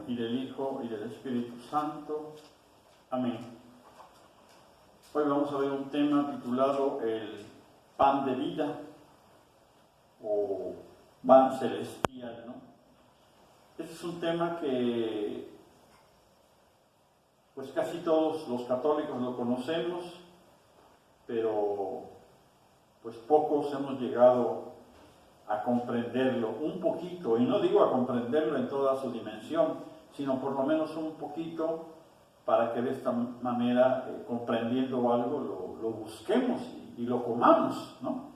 y del Hijo y del Espíritu Santo. Amén. Hoy vamos a ver un tema titulado el pan de vida o pan celestial, ¿no? Este es un tema que pues casi todos los católicos lo conocemos, pero pues pocos hemos llegado a comprenderlo un poquito, y no digo a comprenderlo en toda su dimensión, sino por lo menos un poquito, para que de esta manera, comprendiendo algo, lo busquemos y lo comamos, ¿no?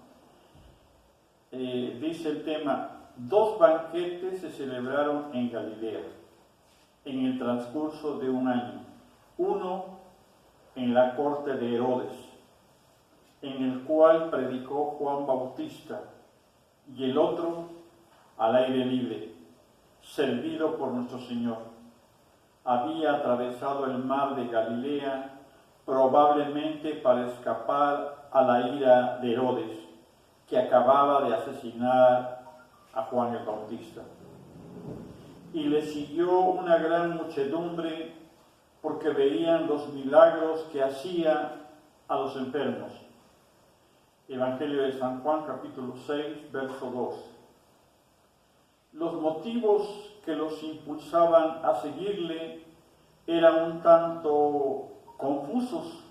Dice el tema: 2 banquetes se celebraron en Galilea en el transcurso de un año. Uno en la corte de Herodes, en el cual predicó Juan Bautista, y el otro al aire libre, servido por nuestro Señor. Había atravesado el mar de Galilea, probablemente para escapar a la ira de Herodes, que acababa de asesinar a Juan el Bautista. Y le siguió una gran muchedumbre, porque veían los milagros que hacía a los enfermos. Evangelio de San Juan, capítulo 6, verso 2. Los motivos que los impulsaban a seguirle eran un tanto confusos,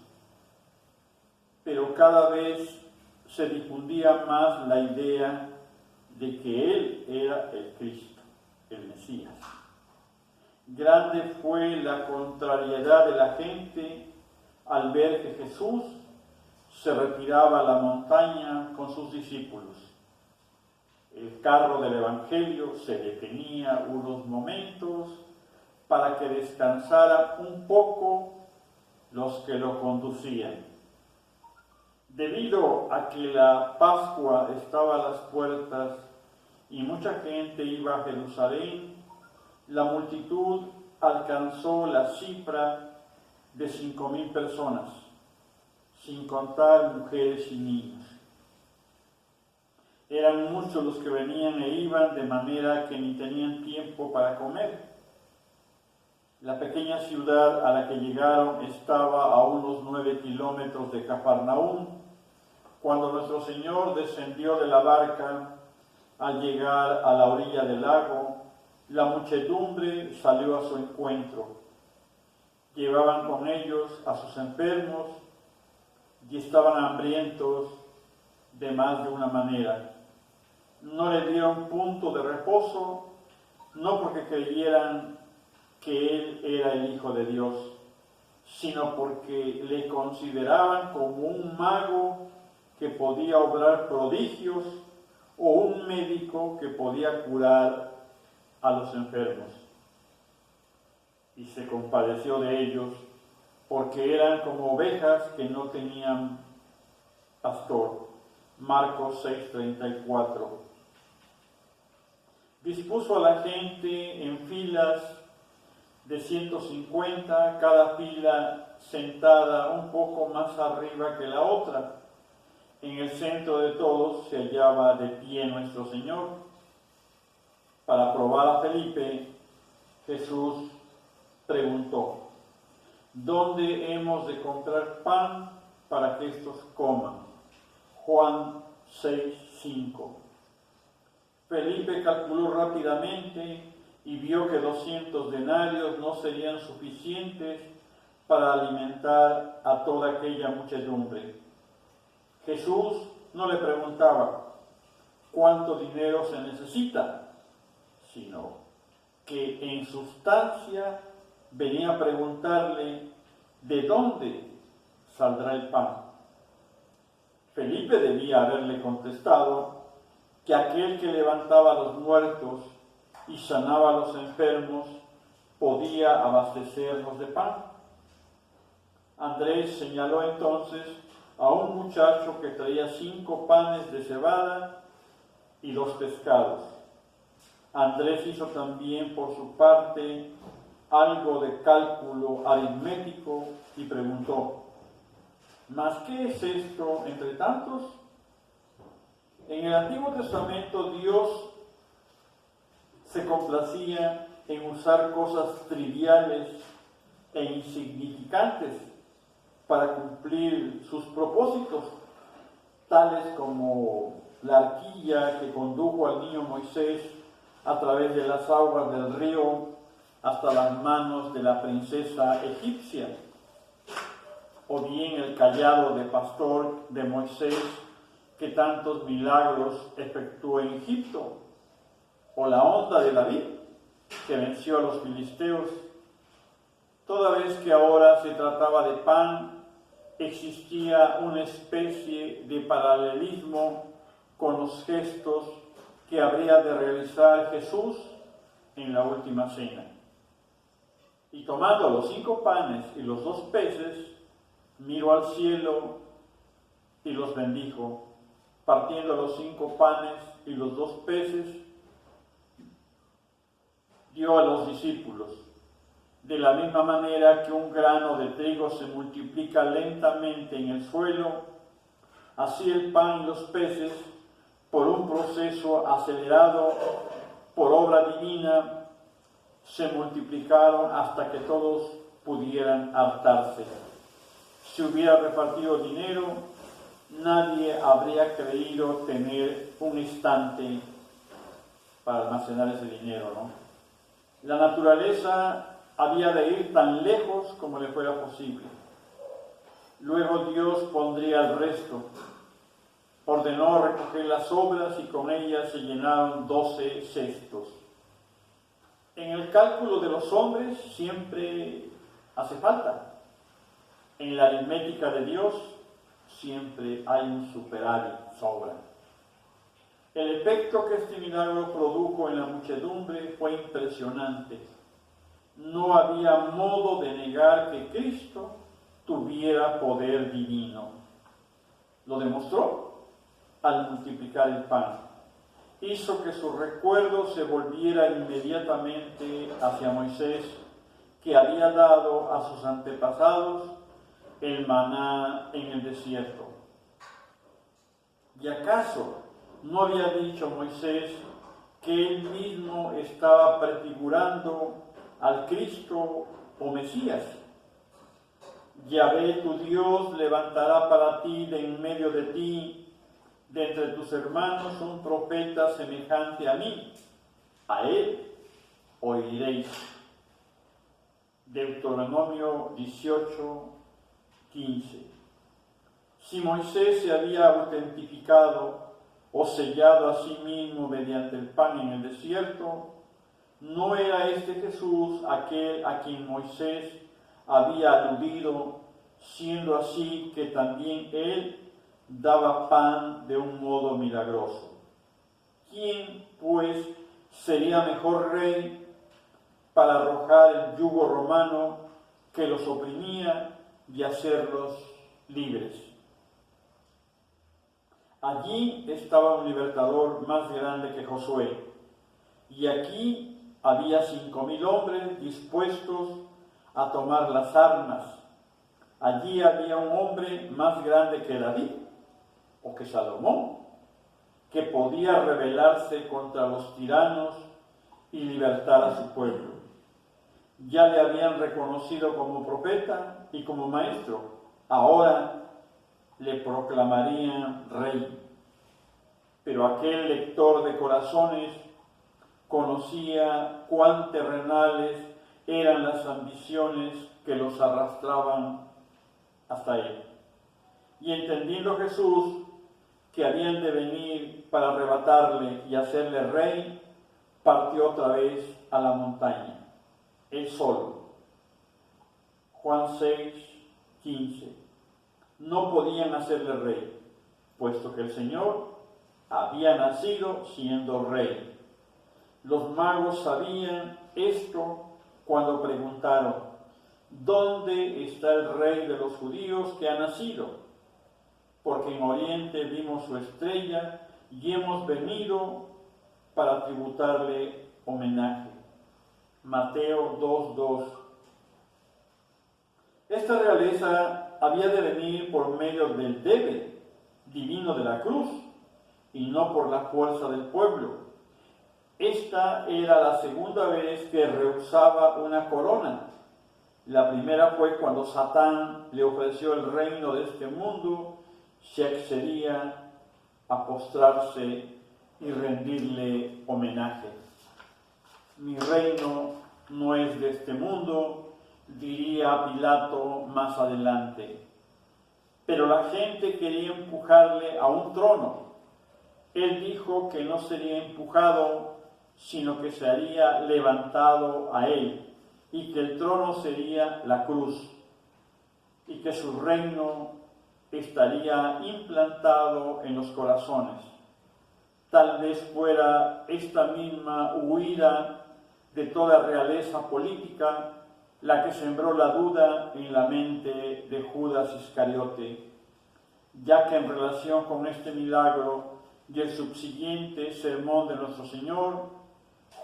pero cada vez se difundía más la idea de que Él era el Cristo, el Mesías. Grande fue la contrariedad de la gente al ver que Jesús se retiraba a la montaña con sus discípulos. El carro del Evangelio se detenía unos momentos para que descansara un poco los que lo conducían. Debido a que la Pascua estaba a las puertas y mucha gente iba a Jerusalén, la multitud alcanzó la cifra de 5,000 personas, sin contar mujeres y niños. Eran muchos los que venían e iban, de manera que ni tenían tiempo para comer. La pequeña ciudad a la que llegaron estaba a unos 9 kilómetros de Cafarnaúm. Cuando nuestro Señor descendió de la barca, al llegar a la orilla del lago, la muchedumbre salió a su encuentro. Llevaban con ellos a sus enfermos y estaban hambrientos de más de una manera. No le dieron punto de reposo, no porque creyeran que Él era el Hijo de Dios, sino porque le consideraban como un mago que podía obrar prodigios o un médico que podía curar a los enfermos. Y se compadeció de ellos, porque eran como ovejas que no tenían pastor. Marcos 6:34. Dispuso a la gente en filas de 150, cada fila sentada un poco más arriba que la otra. En el centro de todos se hallaba de pie nuestro Señor. Para probar a Felipe, Jesús preguntó: ¿dónde hemos de comprar pan para que estos coman? Juan 6:5. Felipe calculó rápidamente y vio que 200 denarios no serían suficientes para alimentar a toda aquella muchedumbre. Jesús no le preguntaba cuánto dinero se necesita, sino que en sustancia venía a preguntarle de dónde saldrá el pan. Felipe debía haberle contestado que aquel que levantaba a los muertos y sanaba a los enfermos podía abastecernos de pan. Andrés señaló entonces a un muchacho que traía 5 panes de cebada y 2 pescados. Andrés hizo también por su parte algo de cálculo aritmético y preguntó: ¿mas qué es esto entre tantos? En el Antiguo Testamento Dios se complacía en usar cosas triviales e insignificantes para cumplir sus propósitos, tales como la arquilla que condujo al niño Moisés a través de las aguas del río hasta las manos de la princesa egipcia, o bien el cayado de pastor de Moisés que tantos milagros efectuó en Egipto, o la onda de David que venció a los filisteos. Toda vez que ahora se trataba de pan, existía una especie de paralelismo con los gestos que habría de realizar Jesús en la última cena. Y tomando los 5 panes y los 2 peces, miró al cielo y los bendijo. Partiendo los 5 panes y los 2 peces, dio a los discípulos. De la misma manera que un grano de trigo se multiplica lentamente en el suelo, así el pan y los peces, por un proceso acelerado, por obra divina, se multiplicaron hasta que todos pudieran hartarse. Si hubiera repartido dinero, nadie habría creído tener un estante para almacenar ese dinero, ¿no? La naturaleza había de ir tan lejos como le fuera posible. Luego Dios pondría el resto. Ordenó recoger las sobras y con ellas se llenaron 12 cestos. En el cálculo de los hombres siempre hace falta. En la aritmética de Dios siempre hay un superávit, sobra. El efecto que este milagro produjo en la muchedumbre fue impresionante. No había modo de negar que Cristo tuviera poder divino. Lo demostró al multiplicar el pan. Hizo que su recuerdo se volviera inmediatamente hacia Moisés, que había dado a sus antepasados el maná en el desierto. ¿Y acaso no había dicho Moisés que él mismo estaba prefigurando al Cristo o Mesías? Yahvé tu Dios levantará para ti de en medio de ti, de entre tus hermanos, un profeta semejante a mí. A él oiréis. Deuteronomio 18:15. Si Moisés se había autentificado o sellado a sí mismo mediante el pan en el desierto, ¿no era este Jesús aquel a quien Moisés había aludido, siendo así que también él daba pan de un modo milagroso? ¿Quién, pues, sería mejor rey para arrojar el yugo romano que los oprimía y hacerlos libres? Allí estaba un libertador más grande que Josué, y aquí había 5,000 hombres dispuestos a tomar las armas. Allí había un hombre más grande que David, o que Salomón, que podía rebelarse contra los tiranos y libertar a su pueblo. Ya le habían reconocido como profeta y como maestro. Ahora le proclamarían rey. Pero aquel lector de corazones conocía cuán terrenales eran las ambiciones que los arrastraban hasta él. Y entendiendo Jesús que habían de venir para arrebatarle y hacerle rey, partió otra vez a la montaña, él solo. Juan 6:15. No podían hacerle rey, puesto que el Señor había nacido siendo rey. Los magos sabían esto cuando preguntaron: ¿dónde está el rey de los judíos que ha nacido? Porque en Oriente vimos su estrella y hemos venido para tributarle homenaje. Mateo 2:2. Esta realeza había de venir por medio del debe divino de la cruz y no por la fuerza del pueblo. Esta era la segunda vez que rehusaba una corona. La primera fue cuando Satán le ofreció el reino de este mundo, se accedía a postrarse y rendirle homenaje. Mi reino no es de este mundo, diría Pilato más adelante. Pero la gente quería empujarle a un trono. Él dijo que no sería empujado, sino que sería levantado a él, y que el trono sería la cruz, y que su reino estaría implantado en los corazones. Tal vez fuera esta misma huida de toda realeza política la que sembró la duda en la mente de Judas Iscariote, ya que en relación con este milagro y el subsiguiente sermón de nuestro Señor,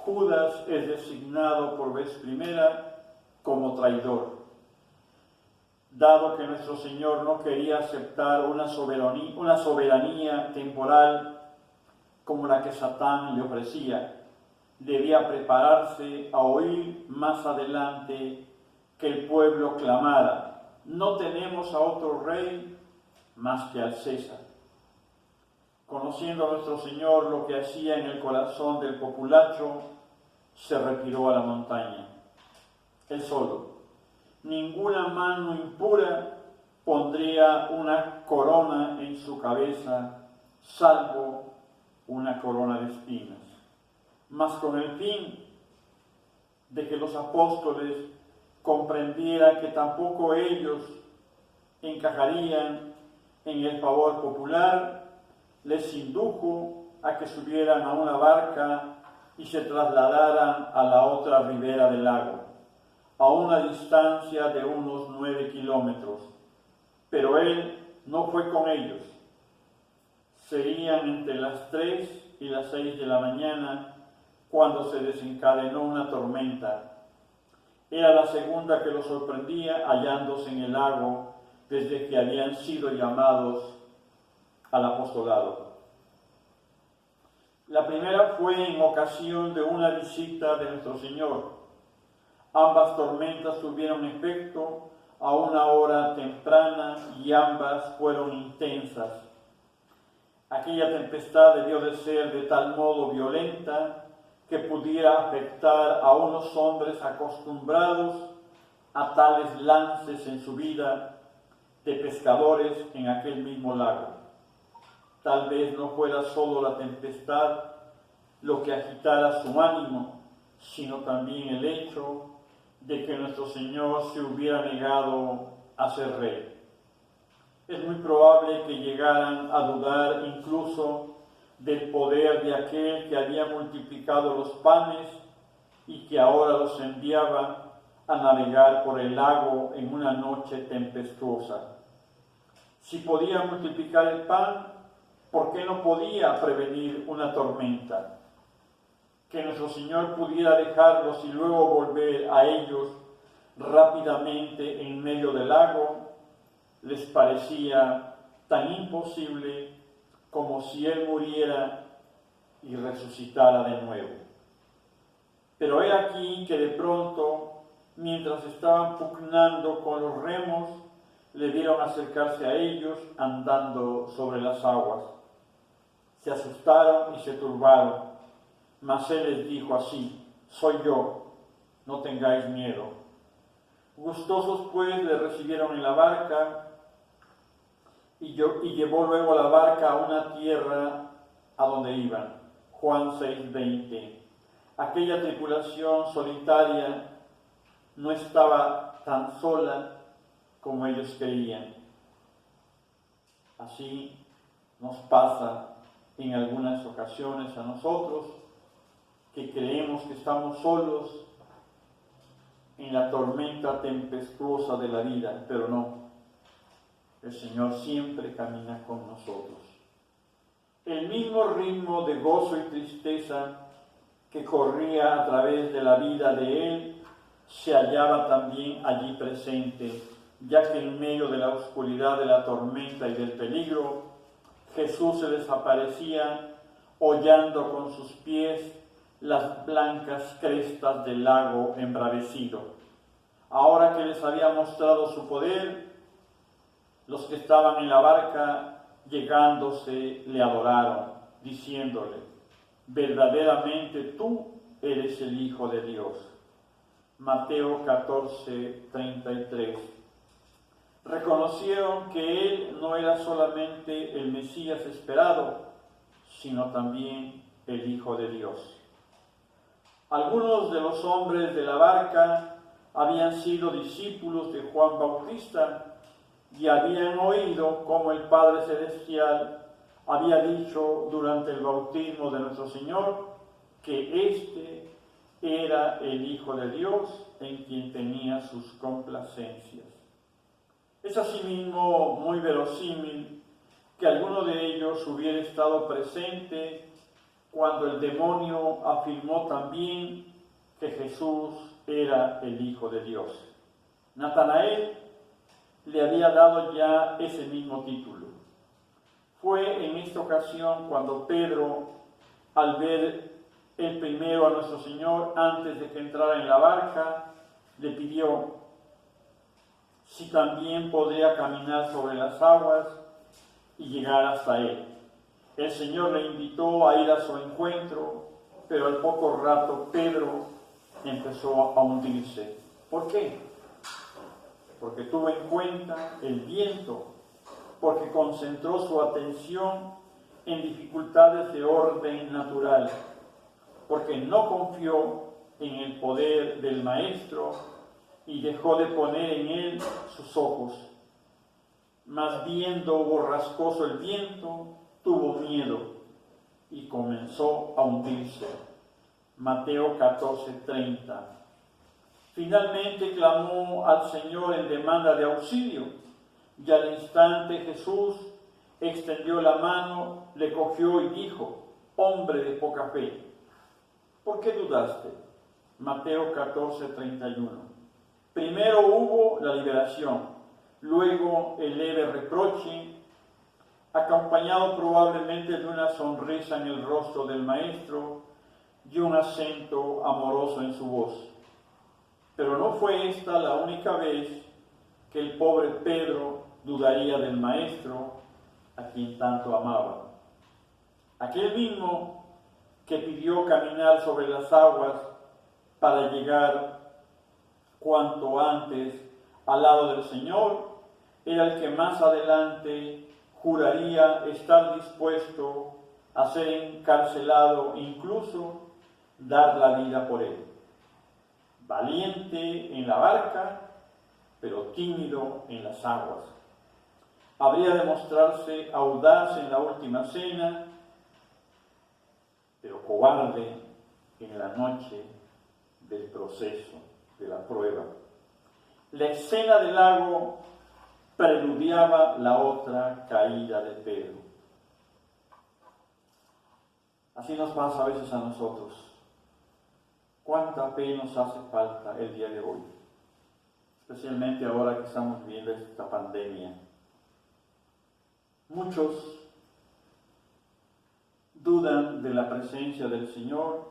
Judas es designado por vez primera como traidor. Dado que nuestro Señor no quería aceptar una soberanía temporal como la que Satán le ofrecía, debía prepararse a oír más adelante que el pueblo clamara: no tenemos a otro rey más que al César. Conociendo a nuestro Señor lo que hacía en el corazón del populacho, se retiró a la montaña, él solo. Ninguna mano impura pondría una corona en su cabeza, salvo una corona de espinas. Mas con el fin de que los apóstoles comprendieran que tampoco ellos encajarían en el favor popular, les indujo a que subieran a una barca y se trasladaran a la otra ribera del lago, a una distancia de unos 9 kilómetros. Pero él no fue con ellos. Serían entre las 3 y las 6 de la mañana cuando se desencadenó una tormenta. Era la segunda que los sorprendía hallándose en el lago desde que habían sido llamados al apostolado. La primera fue en ocasión de una visita de nuestro Señor. Ambas tormentas tuvieron efecto a una hora temprana y ambas fueron intensas. Aquella tempestad debió de ser de tal modo violenta que pudiera afectar a unos hombres acostumbrados a tales lances en su vida de pescadores en aquel mismo lago. Tal vez no fuera solo la tempestad lo que agitara su ánimo, sino también el hecho de que nuestro Señor se hubiera negado a ser rey. Es muy probable que llegaran a dudar incluso del poder de aquel que había multiplicado los panes y que ahora los enviaba a navegar por el lago en una noche tempestuosa. Si podía multiplicar el pan, ¿por qué no podía prevenir una tormenta? Que nuestro Señor pudiera dejarlos y luego volver a ellos rápidamente en medio del lago, les parecía tan imposible como si Él muriera y resucitara de nuevo. Pero he aquí que de pronto, mientras estaban pugnando con los remos, le vieron acercarse a ellos andando sobre las aguas. Se asustaron y se turbaron, mas Él les dijo así: soy yo, no tengáis miedo. Gustosos pues le recibieron en la barca y llevó luego la barca a una tierra a donde iban. Juan 6:20. Aquella tripulación solitaria no estaba tan sola como ellos creían. Así nos pasa en algunas ocasiones a nosotros, que creemos que estamos solos en la tormenta tempestuosa de la vida, pero no. El Señor siempre camina con nosotros. El mismo ritmo de gozo y tristeza que corría a través de la vida de Él se hallaba también allí presente, ya que en medio de la oscuridad de la tormenta y del peligro, Jesús se les aparecía hollando con sus pies las blancas crestas del lago embravecido. Ahora que les había mostrado su poder, los que estaban en la barca, llegándose, le adoraron, diciéndole: verdaderamente tú eres el Hijo de Dios. Mateo 14, 33. Reconocieron que él no era solamente el Mesías esperado, sino también el Hijo de Dios. Algunos de los hombres de la barca habían sido discípulos de Juan Bautista y habían oído cómo el Padre Celestial había dicho durante el bautismo de nuestro Señor que éste era el Hijo de Dios en quien tenía sus complacencias. Es asimismo muy verosímil que alguno de ellos hubiera estado presente cuando el demonio afirmó también que Jesús era el Hijo de Dios. Natanael le había dado ya ese mismo título. Fue en esta ocasión cuando Pedro, al ver el primero a nuestro Señor antes de que entrara en la barca, le pidió si también podría caminar sobre las aguas y llegar hasta él. El Señor le invitó a ir a su encuentro, pero al poco rato Pedro empezó a hundirse. ¿Por qué? Porque tuvo en cuenta el viento, porque concentró su atención en dificultades de orden natural, porque no confió en el poder del Maestro y dejó de poner en él sus ojos. Mas viendo borrascoso el viento, tuvo miedo y comenzó a hundirse. Mateo 14:30. Finalmente clamó al Señor en demanda de auxilio, y al instante Jesús extendió la mano, le cogió y dijo: hombre de poca fe, ¿por qué dudaste? Mateo 14:31. Primero hubo la liberación, luego el leve reproche, acompañado probablemente de una sonrisa en el rostro del Maestro y un acento amoroso en su voz. Pero no fue esta la única vez que el pobre Pedro dudaría del Maestro a quien tanto amaba. Aquel mismo que pidió caminar sobre las aguas para llegar cuanto antes al lado del Señor, era el que más adelante juraría estar dispuesto a ser encarcelado, incluso dar la vida por él. Valiente en la barca, pero tímido en las aguas. Habría de mostrarse audaz en la última cena, pero cobarde en la noche del proceso, de la prueba. La escena del lago preludiaba la otra caída de Pedro. Así nos pasa a veces a nosotros. ¿Cuánta fe nos hace falta el día de hoy? Especialmente ahora que estamos viviendo esta pandemia. Muchos dudan de la presencia del Señor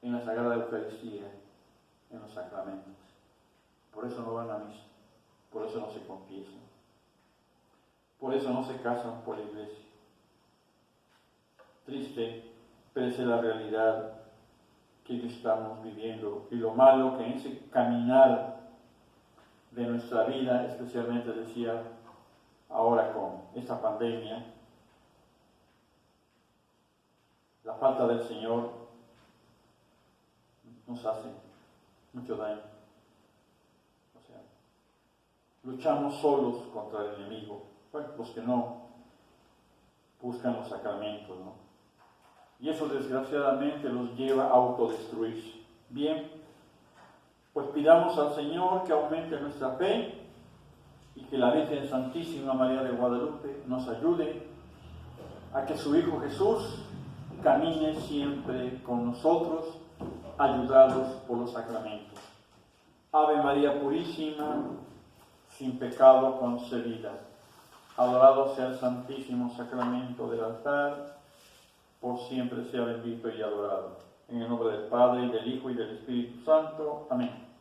en la Sagrada Eucaristía, en los sacramentos. Por eso no van a misa, por eso no se confiesan, por eso no se casan por la iglesia. Triste, pero esa es la realidad que estamos viviendo, y lo malo que en ese caminar de nuestra vida, especialmente decía ahora con esta pandemia, la falta del Señor nos hace mucho daño. O sea, luchamos solos contra el enemigo. Bueno, los que no buscan los sacramentos, ¿no? Y eso desgraciadamente los lleva a autodestruirse. Bien, pues pidamos al Señor que aumente nuestra fe y que la Virgen Santísima María de Guadalupe nos ayude a que su Hijo Jesús camine siempre con nosotros, ayudados por los sacramentos. Ave María Purísima, sin pecado concebida. Adorado sea el Santísimo Sacramento del altar. por siempre sea bendito y adorado. En el nombre del Padre, y del Hijo, y del Espíritu Santo. Amén.